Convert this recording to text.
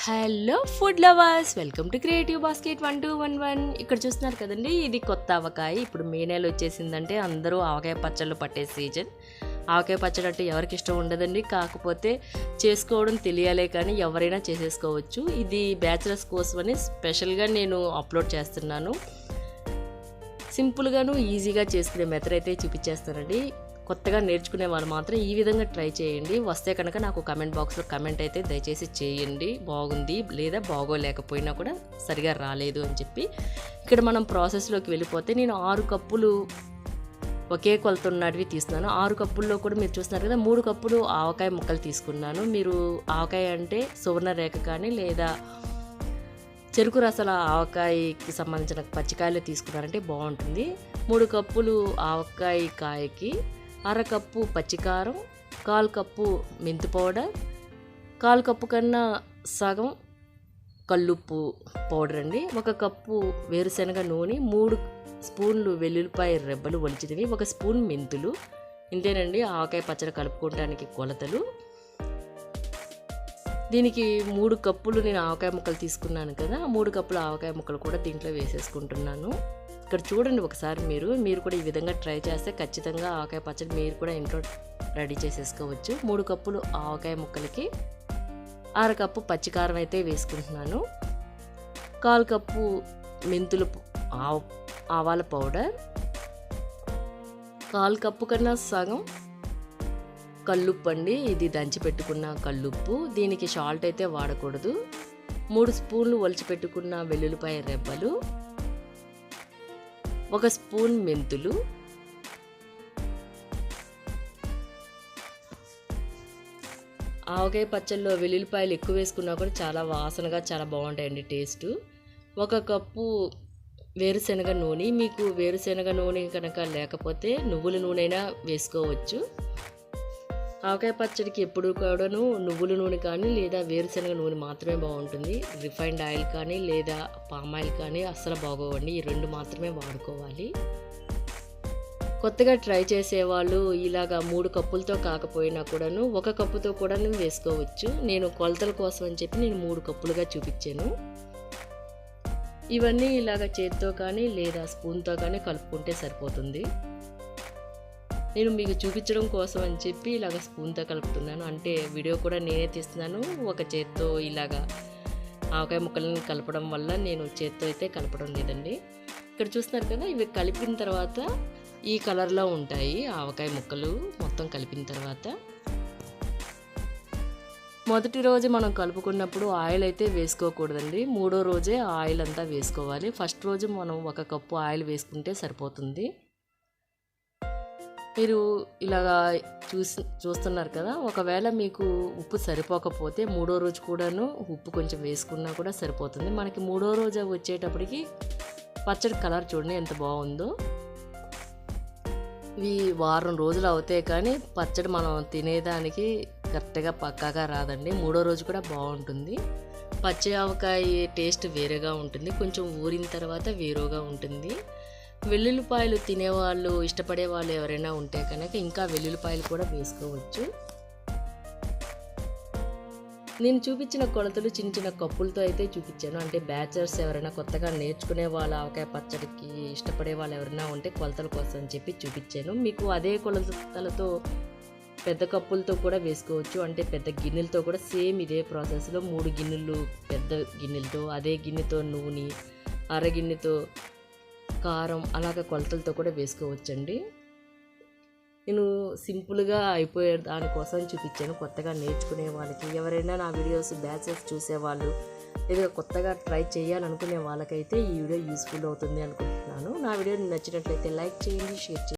Hello food lovers, welcome to creative basket 1211. ఇక్కడ చూస్తున్నారు కదండి, ఇది కొత్త ఆవకాయ. ఇప్పుడు మే నెల వచ్చేసిందంటే అందరూ ఆవకాయ పచ్చళ్ళు పట్టే సీజన్. ఆవకాయ పచ్చడి అంటే ఎవరికి ఇష్టం ఉండదండి, కాకపోతే చేసుకోవడం తెలియాలే కానీ ఎవరైనా చేసేసుకోవచ్చు. ఇది బ్యాచిలర్స్ కోసమని స్పెషల్గా నేను అప్లోడ్ చేస్తున్నాను. సింపుల్గాను ఈజీగా చేసుకునే మెథడ్ అయితే చూపించేస్తానండి. కొత్తగా నేర్చుకునే వాళ్ళు మాత్రం ఈ విధంగా ట్రై చేయండి. వస్తే కనుక నాకు కమెంట్ బాక్స్లో కమెంట్ అయితే దయచేసి చేయండి, బాగుంది లేదా బాగోలేకపోయినా కూడా సరిగా రాలేదు అని చెప్పి. ఇక్కడ మనం ప్రాసెస్లోకి వెళ్ళిపోతే నేను 6 కప్పులు ఒకే కొలతన్నటివి తీసుకున్నాను. 6 కప్పుల్లో కూడా మీరు చూస్తున్నారు కదా, 3 కప్పులు ఆవకాయ ముక్కలు తీసుకున్నాను. మీరు ఆవకాయ అంటే సువర్ణ రేఖ కానీ లేదా చెరుకు రసాల ఆవకాయకి సంబంధించిన పచ్చికాయలు తీసుకున్నారంటే బాగుంటుంది. 3 కప్పులు ఆవకాయ కాయకి 1/2 కప్పు పచ్చికారం, 1/4 కప్పు మెంతి పౌడర్, 1/4 కప్పు కన్నా సగం కల్లుప్పు పౌడర్ అండి, 1 కప్పు వేరుశనగ నూనె, 3 స్పూన్లు వెల్లుల్లిపాయ రెబ్బలు ఒలిచినవి, 1 స్పూన్ మెంతులు. ఇంతేనండి ఆవకాయ పచ్చడి కలుపుకోవడానికి కొలతలు. దీనికి 3 కప్పులు నేను ఆవకాయ ముక్కలు తీసుకున్నాను కదా, 3 కప్పుల ఆవకాయ ముక్కలు కూడా దీంట్లో వేసేసుకుంటున్నాను. ఇక్కడ చూడండి ఒకసారి మీరు కూడా ఈ విధంగా ట్రై చేస్తే ఖచ్చితంగా ఆవకాయ పచ్చడి మీరు కూడా ఇంట్లో రెడీ చేసేసుకోవచ్చు. 3 కప్పులు ఆవకాయ ముక్కలకి 1/2 కప్పు పచ్చికారం అయితే వేసుకుంటున్నాను, 1/4 కప్పు మెంతులు ఆవాల పౌడర్, 1/4 కప్పు కన్నా సగం కల్లుప్పు అండి, ఇది దంచి పెట్టుకున్న కల్లుప్పు. దీనికి సాల్ట్ అయితే వాడకూడదు. 3 స్పూన్లు ఒలిచి పెట్టుకున్న వెల్లుల్లిపాయ రెబ్బలు, 1 స్పూన్ మెంతులు, ఆవకాయ పచ్చళ్ళలో వెల్లుల్లిపాయలు ఎక్కువ వేసుకున్నా కూడా చాలా వాసనగా చాలా బాగుంటాయండి టేస్ట్. 1 కప్పు వేరుశనగ నూనె, మీకు వేరుశనగ నూనె కనుక లేకపోతే నువ్వుల నూనె అయినా వేసుకోవచ్చు. ఆవకాయ పచ్చడికి ఎప్పుడు కూడాను నువ్వుల నూనె కానీ లేదా వేరుశనగ నూనె మాత్రమే బాగుంటుంది. రిఫైన్డ్ ఆయిల్ కానీ లేదా పామ్ ఆయిల్ కానీ అస్సలు బాగోవండి, ఈ 2 మాత్రమే వాడుకోవాలి. కొత్తగా ట్రై చేసేవాళ్ళు ఇలాగా 3 కప్పులతో కాకపోయినా కూడాను 1 కప్పుతో కూడా వేసుకోవచ్చు. నేను కొలతల కోసం అని చెప్పి నేను 3 కప్పులుగా చూపించాను. ఇవన్నీ ఇలాగ చేతితో కానీ లేదా స్పూన్తో కానీ కలుపుకుంటే సరిపోతుంది. నేను మీకు చూపించడం కోసం అని చెప్పి ఇలాగ స్పూన్తో కలుపుతున్నాను, అంటే వీడియో కూడా నేనే తీస్తున్నాను. ఒక చేత్తో ఇలాగా ఆవకాయ ముక్కలను కలపడం వల్ల నేను చేత్తో అయితే కలపడం లేదండి. ఇక్కడ చూస్తున్నారు కదా, ఇవి కలిపిన తర్వాత ఈ కలర్లో ఉంటాయి ఆవకాయ ముక్కలు మొత్తం కలిపిన తర్వాత. మొదటి రోజు మనం కలుపుకున్నప్పుడు ఆయిల్ అయితే వేసుకోకూడదండి, 3వ రోజే ఆయిల్ అంతా వేసుకోవాలి. ఫస్ట్ రోజు మనం 1 కప్పు ఆయిల్ వేసుకుంటే సరిపోతుంది. మీరు ఇలాగా చూస్తున్నారు కదా, ఒకవేళ మీకు ఉప్పు సరిపోకపోతే 3వ రోజు కూడాను ఉప్పు కొంచెం వేసుకున్నా కూడా సరిపోతుంది. మనకి 3వ రోజు వచ్చేటప్పటికి పచ్చడి కలర్ చూడండి ఎంత బాగుందో. ఇవి వారం రోజులు అవుతాయి కానీ పచ్చడి మనం తినేదానికి కరెక్ట్గా పక్కాగా రాదండి. 3వ రోజు కూడా బాగుంటుంది. పచ్చి ఆవకాయ టేస్ట్ వేరేగా ఉంటుంది, కొంచెం ఊరిన తర్వాత వేరుగా ఉంటుంది. వెల్లుల్లిపాయలు తినేవాళ్ళు ఇష్టపడే వాళ్ళు ఎవరైనా ఉంటే కనుక ఇంకా వెల్లుల్లిపాయలు కూడా వేసుకోవచ్చు. నేను చూపించిన కొలతలు చిన్న చిన్న కప్పులతో అయితే చూపించాను, అంటే బ్యాచలర్స్ ఎవరైనా కొత్తగా నేర్చుకునే వాళ్ళు ఆవకాయ పచ్చడికి ఇష్టపడే వాళ్ళు ఎవరైనా ఉంటే కొలతల కోసం చెప్పి చూపించాను. మీకు అదే కొలతలతో పెద్ద కప్పులతో కూడా వేసుకోవచ్చు, అంటే పెద్ద గిన్నెలతో కూడా సేమ్ ఇదే ప్రాసెస్లో 3 గిన్నెలు పెద్ద గిన్నెలతో, అదే గిన్నెతో నూనె, అరగిన్నెతో కారం, అలాగ కొలతలతో కూడా వేసుకోవచ్చండి. నేను సింపుల్గా అయిపోయే దానికోసం చూపించాను కొత్తగా నేర్చుకునే వాళ్ళకి. ఎవరైనా నా వీడియోస్ బ్యాచెస్ చూసేవాళ్ళు లేదా కొత్తగా ట్రై చేయాలనుకునే వాళ్ళకైతే ఈ వీడియో యూస్ఫుల్ అవుతుంది అనుకుంటున్నాను. నా వీడియో నచ్చినట్లయితే లైక్ చేయండి, షేర్ చేయండి.